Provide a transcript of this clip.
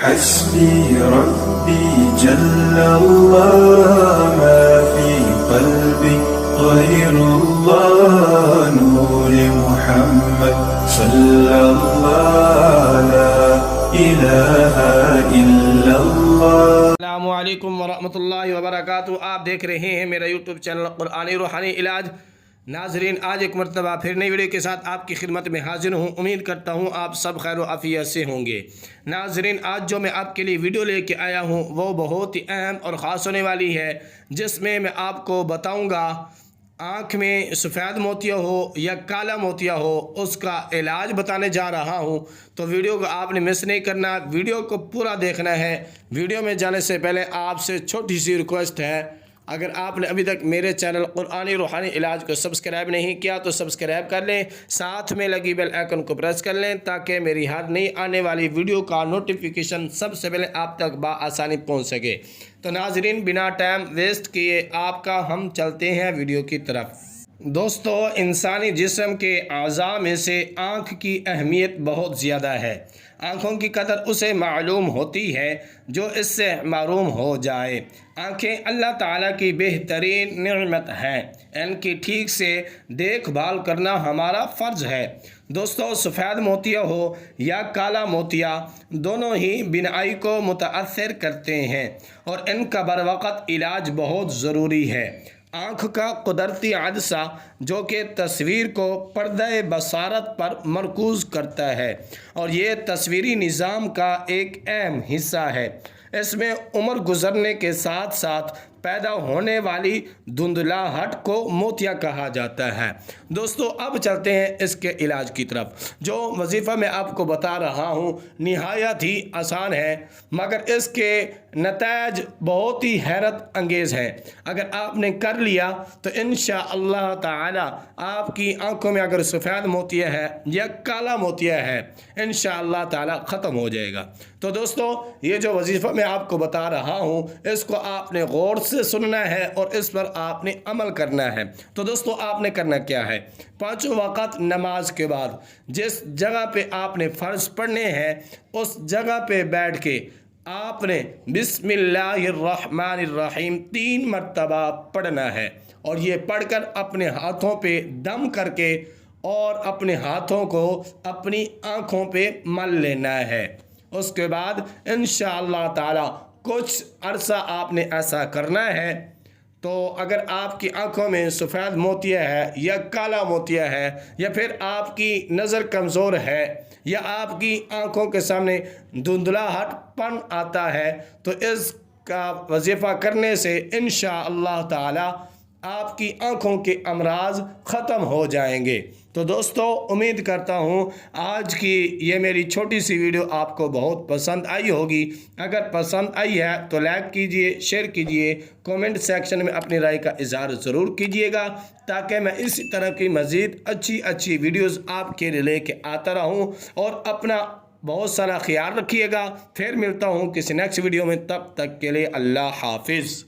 حسبي ربي جل الله ما في قلبي غير الله نور محمد صلى الله لا إله إلا الله۔ السلام علیکم ورحمۃ اللہ وبرکاتہ۔ آپ دیکھ رہے ہیں میرا یوٹیوب چینل قرآنی روحانی علاج۔ ناظرین، آج ایک مرتبہ پھر نئی ویڈیو کے ساتھ آپ کی خدمت میں حاضر ہوں۔ امید کرتا ہوں آپ سب خیر و عافیت سے ہوں گے۔ ناظرین، آج جو میں آپ کے لیے ویڈیو لے کے آیا ہوں وہ بہت ہی اہم اور خاص ہونے والی ہے، جس میں آپ کو بتاؤں گا آنکھ میں سفید موتیا ہو یا کالا موتیا ہو، اس کا علاج بتانے جا رہا ہوں۔ تو ویڈیو کو آپ نے مس نہیں کرنا، ویڈیو کو پورا دیکھنا ہے۔ ویڈیو میں جانے سے پہلے آپ سے چھوٹی سی ریکویسٹ ہے، اگر آپ نے ابھی تک میرے چینل قرآنی روحانی علاج کو سبسکرائب نہیں کیا تو سبسکرائب کر لیں، ساتھ میں لگی بیل آئیکن کو پریس کر لیں تاکہ میری ہر نئی آنے والی ویڈیو کا نوٹیفیکیشن سب سے پہلے آپ تک بآسانی پہنچ سکے۔ تو ناظرین، بنا ٹائم ویسٹ کیے آپ کا ہم چلتے ہیں ویڈیو کی طرف۔ دوستو، انسانی جسم کے اعضاء میں سے آنکھ کی اہمیت بہت زیادہ ہے۔ آنکھوں کی قدر اسے معلوم ہوتی ہے جو اس سے محروم ہو جائے۔ آنکھیں اللہ تعالیٰ کی بہترین نعمت ہیں، ان کی ٹھیک سے دیکھ بھال کرنا ہمارا فرض ہے۔ دوستو، سفید موتیا ہو یا کالا موتیا، دونوں ہی بینائی کو متاثر کرتے ہیں اور ان کا بروقت علاج بہت ضروری ہے۔ آنکھ کا قدرتی عدسہ جو کہ تصویر کو پردہ بصارت پر مرکوز کرتا ہے اور یہ تصویری نظام کا ایک اہم حصہ ہے۔ اس میں عمر گزرنے کے ساتھ ساتھ پیدا ہونے والی دھندلاہٹ کو موتیا کہا جاتا ہے۔ دوستو، اب چلتے ہیں اس کے علاج کی طرف۔ جو وظیفہ میں آپ کو بتا رہا ہوں نہایت ہی آسان ہے، مگر اس کے نتائج بہت ہی حیرت انگیز ہیں۔ اگر آپ نے کر لیا تو انشاءاللہ تعالی آپ کی آنکھوں میں اگر سفید موتیا ہے یا کالا موتیا ہے، انشاءاللہ تعالی ختم ہو جائے گا۔ تو دوستو، یہ جو وظیفہ میں آپ کو بتا رہا ہوں اس کو آپ نے غور سے سننا ہے اور اس پر آپ نے عمل کرنا ہے۔ تو دوستو، آپ نے کرنا کیا ہے؟ 5 وقت نماز کے بعد جس جگہ پہ آپ نے فرض پڑھنے ہیں اس جگہ پہ بیٹھ کے آپ نے بسم اللہ الرحمن الرحیم 3 مرتبہ پڑھنا ہے، اور یہ پڑھ کر اپنے ہاتھوں پہ دم کر کے اور اپنے ہاتھوں کو اپنی آنکھوں پہ مل لینا ہے۔ اس کے بعد انشاءاللہ تعالی کچھ عرصہ آپ نے ایسا کرنا ہے۔ تو اگر آپ کی آنکھوں میں سفید موتیا ہے یا کالا موتیا ہے، یا پھر آپ کی نظر کمزور ہے، یا آپ کی آنکھوں کے سامنے دھندلاہٹ پن آتا ہے، تو اس کا وظیفہ کرنے سے انشاءاللہ تعالی آپ کی آنکھوں کے امراض ختم ہو جائیں گے۔ تو دوستو، امید کرتا ہوں آج کی یہ میری چھوٹی سی ویڈیو آپ کو بہت پسند آئی ہوگی۔ اگر پسند آئی ہے تو لائک کیجئے، شیئر کیجئے، کومنٹ سیکشن میں اپنی رائے کا اظہار ضرور کیجئے گا تاکہ میں اسی طرح کی مزید اچھی ویڈیوز آپ کے لیے لے کے آتا رہوں۔ اور اپنا بہت سارا خیال رکھیے گا۔ پھر ملتا ہوں کسی نیکسٹ ویڈیو میں، تب تک کے لیے اللہ حافظ۔